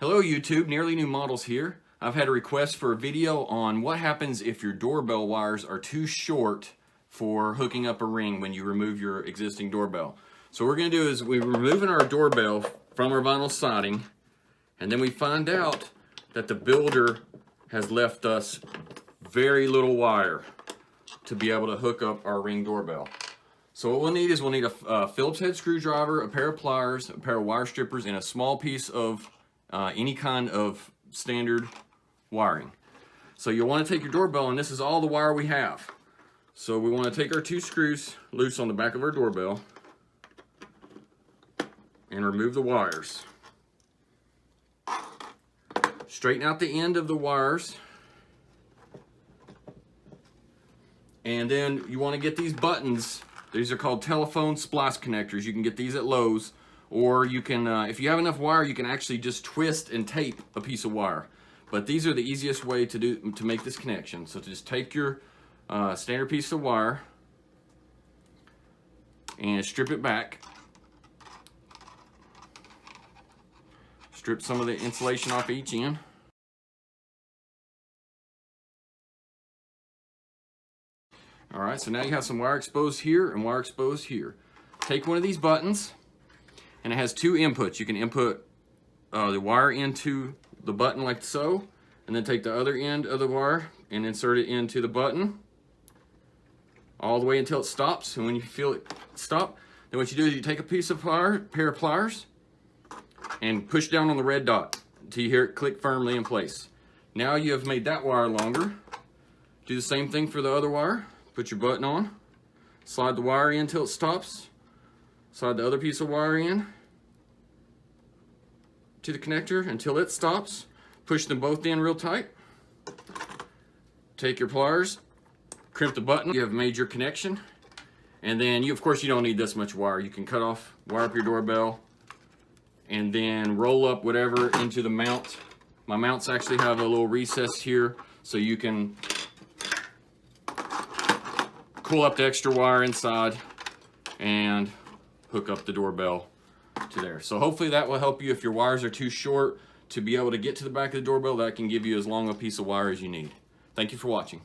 Hello YouTube, Nearly New Models here. I've had a request for a video on what happens if your doorbell wires are too short for hooking up a ring when you remove your existing doorbell. So what we're going to do is we're removing our doorbell from our vinyl siding, and then we find out that the builder has left us very little wire to be able to hook up our Ring doorbell. So what we'll need is a Phillips head screwdriver, a pair of pliers, a pair of wire strippers, and a small piece of any kind of standard wiring. So you'll want to take your doorbell, and this is all the wire we have. So we want to take our two screws loose on the back of our doorbell and remove the wires. Straighten out the end of the wires. And then you want to get these buttons. These are called telephone splice connectors. You can get these at Lowe's, or you can, if you have enough wire, you can actually just twist and tape a piece of wire. But these are the easiest way to make this connection. So just take your standard piece of wire and strip it back. Strip some of the insulation off each end. All right, so now you have some wire exposed here and wire exposed here. Take one of these buttons, and it has two inputs. You can input the wire into the button like so, and then take the other end of the wire and insert it into the button all the way until it stops. And when you feel it stop, then what you do is you take a piece of pair of pliers, and push down on the red dot until you hear it click firmly in place. Now you have made that wire longer. Do the same thing for the other wire. Put your button on, slide the wire in until it stops, slide the other piece of wire in to the connector until it stops, push them both in real tight, take your pliers, crimp the button, you have made your connection, and then of course you don't need this much wire. You can cut off, wire up your doorbell, and then roll up whatever into the mount. My mounts actually have a little recess here, so you can pull up the extra wire inside and hook up the doorbell to there. So hopefully that will help you if your wires are too short to be able to get to the back of the doorbell. That can give you as long a piece of wire as you need. Thank you for watching.